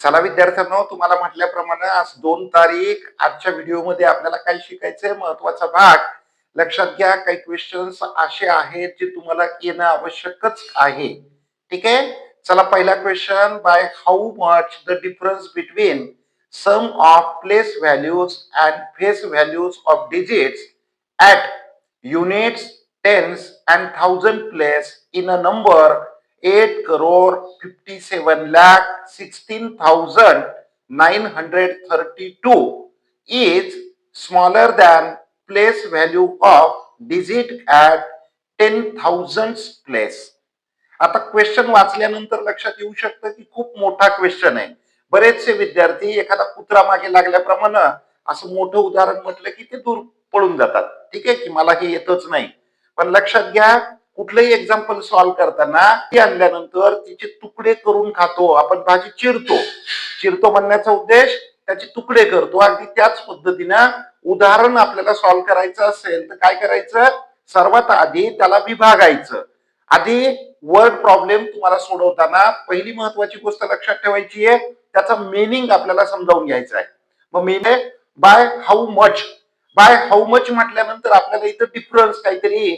चला विद्यार्थ्यांनो, तुम्हाला म्हटल्याप्रमाणे आज 2 तारीख. आजच्या व्हिडिओमध्ये आपल्याला काय शिकायचंय, महत्वाचा भाग लक्षात घ्या. काही क्वेश्चन्स असे आहेत जे तुम्हाला येणं आवश्यकच आहे. ठीक आहे. चला, पहिला question, by how much the difference between sum of place values and face values of digits at units, tens and thousand place in a number 8,57,16,932 is smaller than place value of digit at 10,000 place. आता question वाचल्यानंतर लक्षात येऊ शकतं की खूप मोठा question आहे. बरेचसे विद्यार्थी एखादा कुत्रा मागे लागल्याप्रमाणे असं मोठं उदाहरण म्हटलं की ते दूर पळून जातात. ठीक आहे की मला हे येतच नाही. पण लक्षात घ्या, कुठलंही एक्झाम्पल सॉल्व्ह करताना ती आणल्यानंतर तिचे तुकडे करून खातो आपण. भाजी चिरतो, चिरतो म्हणण्याचा उद्देश त्याचे तुकडे करतो. अगदी त्याच पद्धतीनं उदाहरण आपल्याला सॉल्व्ह करायचं असेल तर काय करायचं, सर्वात आधी त्याला विभागायचं. आधी वर्ड प्रॉब्लेम तुम्हाला सोडवताना पहिली महत्वाची गोष्ट लक्षात ठेवायची आहे, त्याचा मीनिंग आपल्याला समजावून घ्यायचा आहे. मग meaning by how much. By how much म्हटल्यानंतर आपल्याला इथं डिफरन्स काहीतरी,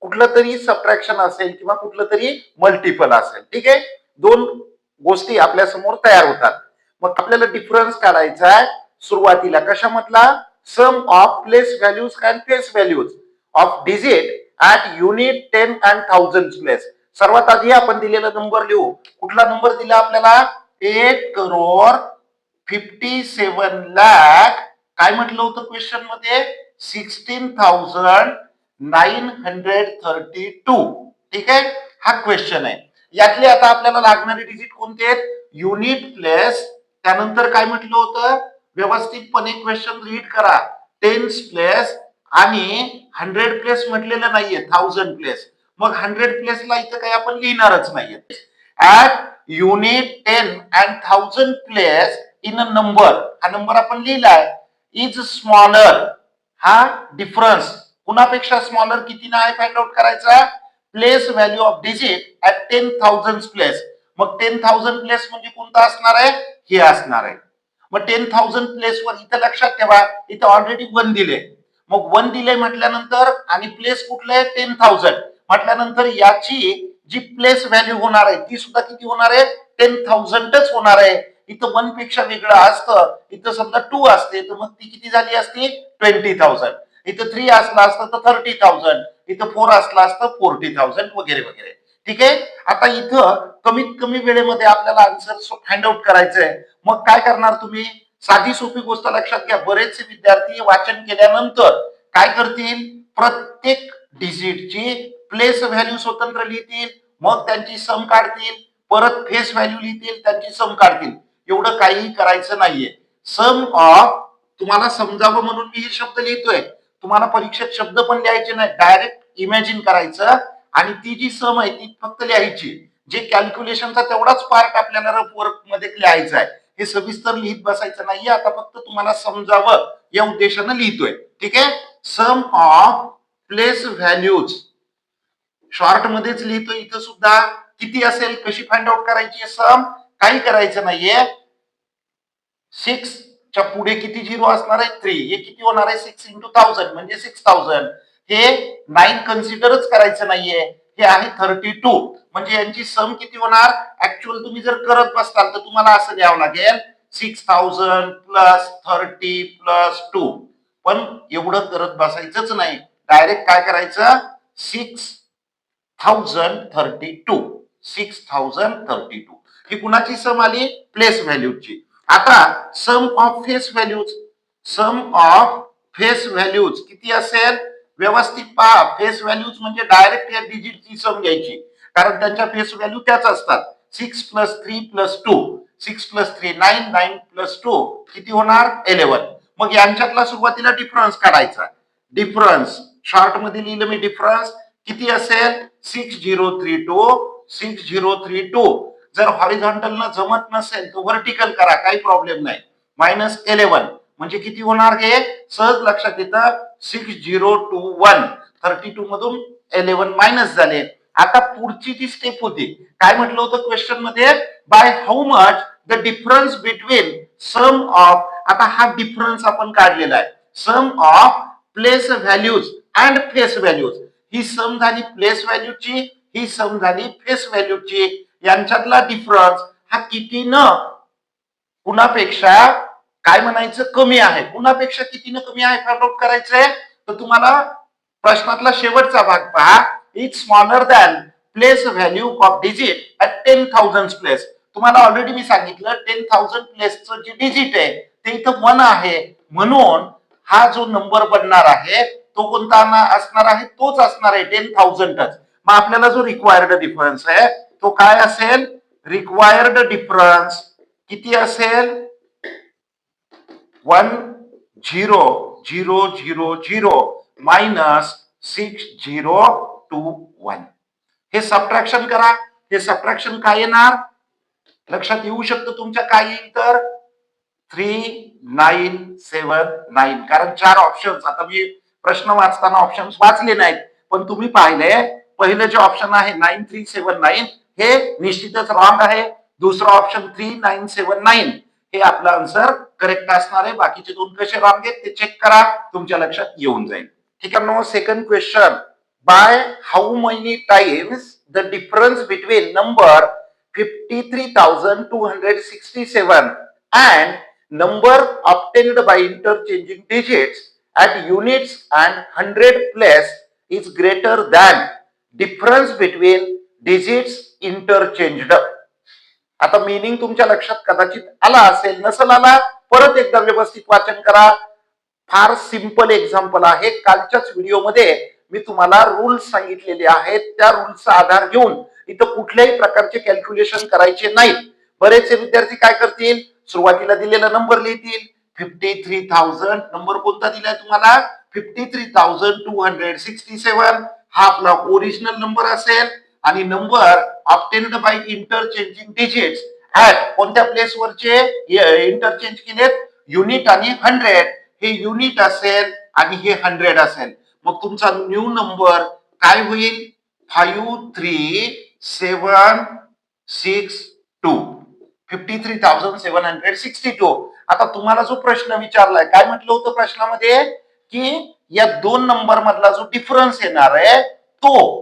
कुठलं तरी सबट्रॅक्शन असेल किंवा कुठलं तरी मल्टिपल असेल. ठीक आहे, दोन गोष्टी आपल्या समोर तयार होतात. मग आपल्याला डिफरन्स काढायचा आहे सुरुवातीला कशामधला, sum of place values and face values of digit at unit, 10 and 1000 place. सर्वात आधी आपण दिलेला नंबर लिहू. कुठला नंबर दिला आपल्याला, 8,57,00,000. काय म्हटलं होतं क्वेश्चन मध्ये, 16,932. ठीक आहे, हा क्वेश्चन आहे. यातले आता आपल्याला लागणारे डिजिट कोणते आहेत, युनिट प्लेस, त्यानंतर काय म्हटलं होतं, व्यवस्थितपणे क्वेश्चन रीड करा, टेन्स प्लेस आणि 100 प्लेस म्हटलेलं नाहीये, 1000 प्लेस. मग 100 प्लेसला इथं काही आपण लिहिणारच नाहीये. At unit, 10 and 1000 place in a number, हा नंबर आपण लिहिलाय, इज स्मॉलर. हा डिफरन्स कुणापेक्षा स्मॉलर किती आहे फाइंड आउट करायचा, place value of digit at 10,000 place. मग 10,000 प्लेस म्हणजे कोणता असणार आहे, हे असणार आहे. मग 10,000 प्लेस वर इथं लक्षात ठेवा, इथं ऑलरेडी 1 दिले. मग 1 दिले म्हटल्यानंतर आणि प्लेस कुठलं आहे, 10,000 म्हटल्यानंतर याची जी प्लेस व्हॅल्यू होणार आहे ती सुद्धा किती होणार आहे, 10,000च होणार आहे. इथं 1 पेक्षा वेगळं असतं, इथं समजा 2 असते तर मग ती किती झाली असती, 20,000. इथं 3 असला असतं तर 30,000, इथं 4 असला असतं 40,000 वगैरे वगैरे. ठीक आहे. आता इथं कमीत कमी वेळेमध्ये आपल्याला आन्सर फाइंड आउट करायचंय. मग काय करणार तुम्ही, साधी सोपी गोष्ट लक्षात घ्या. बरेचसे विद्यार्थी वाचन केल्यानंतर काय करतील, प्रत्येक डिजिटची प्लेस व्हॅल्यू स्वतंत्र लिहितील, मग त्यांची सम काढतील, परत फेस व्हॅल्यू लिहितील, त्यांची सम काढतील. एवढं काहीही करायचं नाहीये. सम ऑफ, तुम्हाला समजावं म्हणून मी हे शब्द लिहितोय, तुम्हाला परीक्षेत शब्द पण लिहायचे नाही, डायरेक्ट इमॅजिन करायचं आणि ती जी सम आहे ती फक्त लिहायची. जे कॅल्क्युलेशनचा तेवढाच पार्ट आपल्याला रफ वर्क मध्ये लिहायचा आहे. हे सविस्तर लिहित बसायचं नाहीये, आता फक्त तुम्हाला समजावं या उद्देशानं लिहितोय. ठीक आहे. Sum of place values short मध्येच लिहितोय. इथं सुद्धा किती असेल, कशी फाइंड आउट करायची सम, काही करायचं नाहीये. 6 च्या पुढे किती झिरो असणार आहे, 3. हे किती होणार आहे, 6 इंटू 1000 म्हणजे 6000. हे 9 कन्सिडरच करायचं नाहीये, हे आहे 32. म्हणजे यांची सम किती होणार, ऍक्च्युअल तुम्ही जर करत बसताल तर तुम्हाला असं द्यावं लागेल, 6000 प्लस 30 प्लस 2. पण एवढं करत बसायचंच नाही, डायरेक्ट काय करायचं, 6032. 6032 ही कुणाची सम आली, प्लेस व्हॅल्यूची. आता sum of face values, sum of face values किती असेल, व्यवस्थित पहा. फेस व्हॅल्यूज म्हणजे डायरेक्ट या डिजिटची सम घ्यायची, कारण त्यांच्या फेस व्हॅल्यू त्याच असतात. 6 प्लस 3 प्लस 2, 6 प्लस 3 9, 9 प्लस 2 किती होणार, 11. मग यांच्यातला सुरुवातीला डिफरन्स काढायचा. डिफरन्स शॉर्ट मध्ये लिहिलं मी, डिफरन्स किती असेल, 6032. 6032 जर हॉरिझॉन्टल न जमत नसेल तर व्हर्टिकल करा, काही प्रॉब्लेम नाही. मायनस 11 म्हणजे किती होणार, हे सहज लक्षात येतं, 6021. 32 मधून 11 मायनस झाले. आता पुढची जी स्टेप होती, काय म्हटलं होतं क्वेश्चन मध्ये, by how much the difference between sum of, आता हा डिफरन्स आपण काढलेला आहे, sum of place values and face values. ही सम झाली प्लेस व्हॅल्यूची, ही सम झाली फेस व्हॅल्यूची. यांच्यातला डिफरन्स हा कितीनं कुणापेक्षा काय म्हणायचं कमी आहे, कुणापेक्षा कितीनं कमी आहे फाइंड आउट करायचंय. तर तुम्हाला प्रश्नातला शेवटचा भाग पहा, is smaller than place value of digit at 10,000 place. तुम्हाला ऑलरेडी मी सांगितलं 10,000 प्लेसचं जे डिजिट आहे ते इथं 1 आहे, म्हणून हा जो नंबर बनणार आहे तो कोणता असणार आहे, तोच असणार आहे 10,000च. मग आपल्याला जो रिक्वायर्ड डिफरन्स आहे तो काय असेल, रिक्वायर्ड डिफरन्स किती असेल, 1,0,0,0 मायनस 6,021. हे सबट्रॅक्शन करा. हे सबट्रॅक्शन काय येणार लक्षात येऊ शकतं तुमच्या, काय येईल तर 3,979. कारण 4 ऑप्शन्स, आता मी प्रश्न वाचताना ऑप्शन्स वाचले नाहीत, पण तुम्ही पाहिले पहिलं जे ऑप्शन आहे 9379 हे निश्चितच रॉंग आहे. दुसरा ऑप्शन 3979 हे आपलं आन्सर करेक्ट असणार आहे. बाकीचे दोन कसे रॉंग आहेत ते चेक करा, तुमच्या लक्षात येऊन जाईल. ठीक आहे. No second question, by how many times the difference between number 53,267 and number obtained by interchanging digits at units and 100 place is greater than difference between digits interchanged. आता मीनिंग तुमच्या लक्षात कदाचित आला असेल, नसेल आला परत एकदा व्यवस्थित वाचन करा. फार सिंपल एक्झाम्पल आहे. कालच्याच व्हिडिओमध्ये मी तुम्हाला रूल्स सांगितलेले आहेत, त्या रूल्सचा आधार घेऊन इथं कुठल्याही प्रकारचे कॅल्क्युलेशन करायचे नाहीत. बरेचसे विद्यार्थी काय करतील, सुरुवातीला दिलेला नंबर लिहितील 53,000, नंबर कोणता दिलाय तुम्हाला 53,267, हा आपला ओरिजिनल नंबर असेल आणि number obtained by interchanging digits at कोणत्या प्लेस वरचे इंटरचेंज केलेत, युनिट आणि 100, हे युनिट असेल आणि हे 100 असेल. मग तुमचा न्यू नंबर काय होईल 53,762. आता तुम्हाला जो प्रश्न विचारलाय, काय म्हटलं होतं प्रश्नामध्ये की या दोन नंबर मधला जो डिफरन्स येणार आहे तो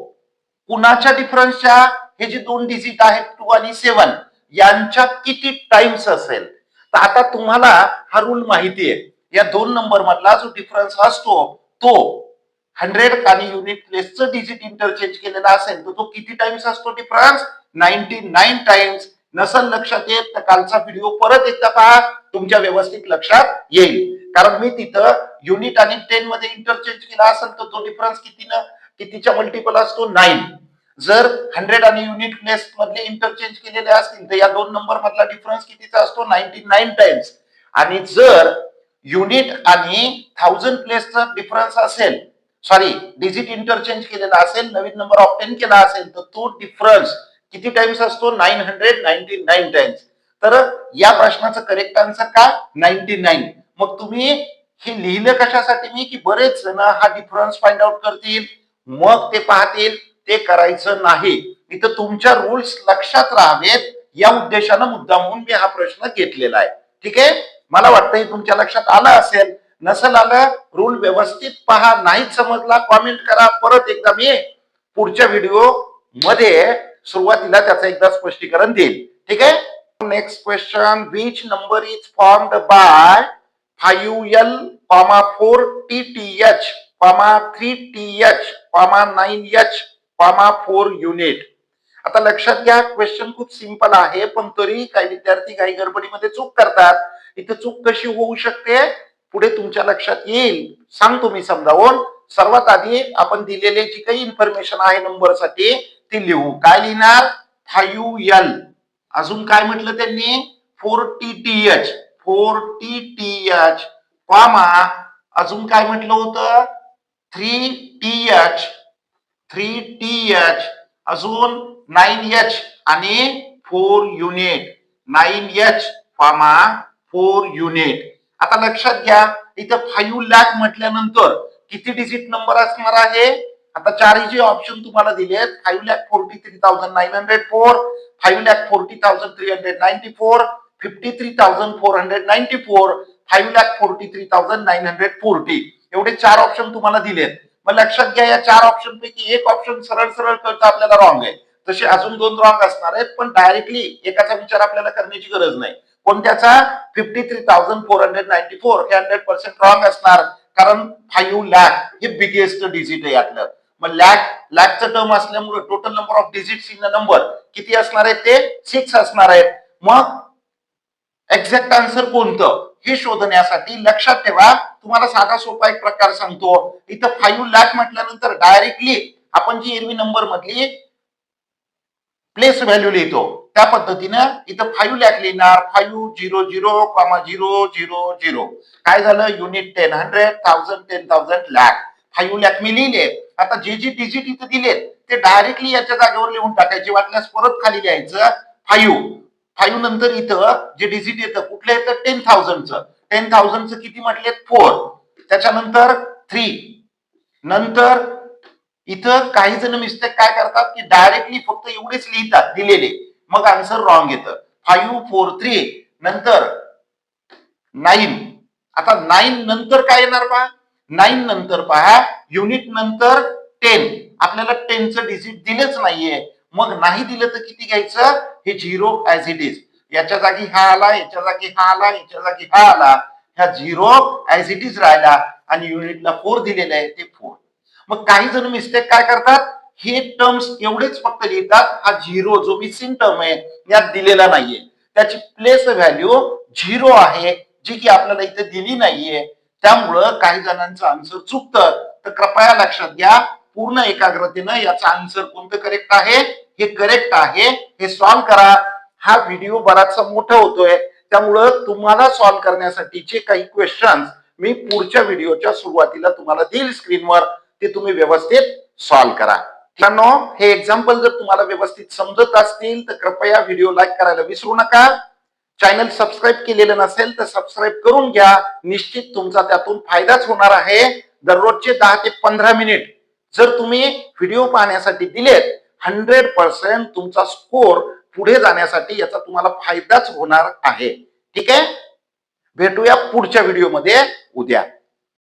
कुणाच्या डिफरन्सच्या, हे जे दोन डिजिट आहेत 2 आणि 7 यांच्या किती टाइम्स असेल. तर आता तुम्हाला हा रूल माहिती आहे, या दोन नंबर मधला जो डिफरन्स असतो तो 100 आणि युनिट प्लेसचं डिजिट इंटरचेंज केलेला असेल तर तो किती टाइम्स असतो डिफरन्स, 99 टाइम्स. नसल लक्षात येत तर कालचा व्हिडिओ परत एकदा पहा, तुमच्या व्यवस्थित लक्षात येईल. कारण मी तिथं युनिट आणि 10 मध्ये इंटरचेंज केला असेल तर तो डिफरन्स कितीच्या मल्टिपल असतो 9. जर 100 आणि युनिट प्लेस मधले इंटरचेंज केलेले असतील तर या दोन नंबर मधला डिफरन्स कितीचा असतो 99 टाइम्स. आणि जर युनिट आणि 1000 प्लेसचा डिफरन्स असेल, सॉरी डिजिट इंटरचेंज केलेला असेल, नवीन नंबर ऑब्टेन केला असेल तर तो डिफरन्स किती टाइम्स असतो 999 टाइम्स. तर या प्रश्नाचं करेक्ट आन्सर का 99. मग तुम्ही हे लिहिलं कशासाठी मी, की बरेच जण हा डिफरन्स फाइंड आउट करतील मग ते पाहतील, ते करायचं नाही. इथं तुमच्या रूल्स लक्षात राहावेत या उद्देशानं मुद्दामून मी हा प्रश्न घेतलेला आहे. ठीक आहे. मला वाटतं तुमच्या लक्षात आलं असेल, नसेल आलं रूल व्यवस्थित पहा, नाही समजला कॉमेंट करा, परत एकदा मी पुढच्या व्हिडिओ मध्ये सुरुवातीला त्याचं एकदा स्पष्टीकरण देईल. ठीक आहे. Next question, which number is formed by 5L, 4TTH, 3TH, 9H, 4 unit. आता लक्षात घ्या क्वेश्चन खूप सिंपल आहे, पण तरी काही विद्यार्थी काही गडबडीमध्ये चूक करतात. इथे चूक कशी होऊ शकते पुढे तुमच्या लक्षात येईल, सांगतो मी समजावून. सर्वात आधी आपण दिलेले जी काही इन्फॉर्मेशन आहे नंबरसाठी ती लिहू. काय लिहिणार 5L, अजून काय म्हटलं त्यांनी 4TTH, 4TTH, अजून काय म्हटलं होतं 3TH, 3TH, अजून 9H आणि 4 युनिट, 9H, 4 युनिट. आता लक्षात घ्या इथं 5 लाख म्हटल्यानंतर किती डिजिट नंबर असणार आहे. आता चारही जे ऑप्शन तुम्हाला दिलेत 5,43,904, 5,40,394, 53,494, 5,43,940 एवढे 4 ऑप्शन तुम्हाला दिलेत. मग लक्षात घ्या, या 4 ऑप्शन पैकी एक ऑप्शन सरळ सरळ कळतं आपल्याला रॉंग आहे. तसे अजून 2 रॉंग असणार आहेत, पण डायरेक्टली एकाचा विचार आपल्याला करण्याची गरज नाही. कोणत्याचा? 53,494 हे 100% रॉंग असणार, कारण 5 लाख हे बिगेस्ट डिजिट आहे यातलं. मग लॅखचं टर्म असल्यामुळे total number of digits in number किती असणार आहे? ते 6 असणार आहेत. मग एक्झॅक्ट आन्सर कोणतं हे शोधण्यासाठी लक्षात ठेवा, तुम्हाला साधा सोपा एक प्रकार सांगतो. इथं 5 लाख म्हटल्यानंतर डायरेक्टली आपण जी एरवी नंबर मधली प्लेस व्हॅल्यू लिहितो त्या पद्धतीनं इथं 5 लाख लिहिणार. 500,000. काय झालं? युनिट 10, 100, 1000, 10,000, लाख. 5 लाख मी लिहिले. आता जे डिजिट इथं दिले ते डायरेक्टली याच्या जागेवर लिहून टाकायचे, वाटल्यास परत खाली लिहायचं 5 नंतर इथं जे डिजिट येतं कुठलं येतं? 10,000चं. 10,000चं किती म्हटले? 4. त्याच्यानंतर 3. नंतर इथं काही जण मिस्टेक काय करतात की डायरेक्टली फक्त एवढेच लिहितात दिलेले, मग आन्सर रॉंग येतं. 543 नंतर 9. आता 9 नंतर काय येणार पहा? 9 नंतर पहा युनिट नंतर 10. आपल्याला 10चं डिजिट दिलेच नाहीये, मग नाही दिलं तर किती घ्यायचं? हे 0 ऍज इट इज. याच्या जागी हा आला, याच्या जागी हा आला, याच्या जागी हा आला. ह्या 0 ऍज इट इज राहिला आणि युनिटला 4 दिलेलं आहे ते 4. मग काही जण मिस्टेक काय करतात? हे टर्म्स एवढेच फक्त लिहितात. हा 0 जो मिसिंग टर्म आहे यात दिलेला नाहीये, त्याची प्लेस व्हॅल्यू 0 आहे, जी की आपल्याला इथे दिली नाहीये. त्यामुळं काही जणांचं आन्सर चुकतं. तर कृपया लक्षात घ्या, पूर्ण एकाग्रतेनं याचा आन्सर कोणतं करेक्ट आहे हे करेक्ट आहे हे सॉल्व्ह करा. हा व्हिडिओ बराचसा मोठा होतोय, त्यामुळं तुम्हाला सॉल्व्ह करण्यासाठीचे काही क्वेश्चन्स मी पुढच्या व्हिडिओच्या सुरुवातीला तुम्हाला देईल स्क्रीनवर, ते तुम्ही व्यवस्थित सॉल्व्ह करा. मित्रांनो, हे एक्झाम्पल जर तुम्हाला व्यवस्थित समजत असतील तर कृपया व्हिडिओ लाईक करायला विसरू नका. चॅनल सबस्क्राईब केलेलं नसेल तर सबस्क्राईब करून घ्या. निश्चित तुमचा त्यातून फायदाच होणार आहे. दररोजचे 10 ते 15 मिनिट जर तुम्ही व्हिडिओ पाहण्यासाठी दिलेत, 100% तुमचा स्कोर पुढे जाण्यासाठी याचा तुम्हाला फायदाच होणार आहे. ठीक आहे, भेटूया पुढच्या व्हिडिओमध्ये उद्या.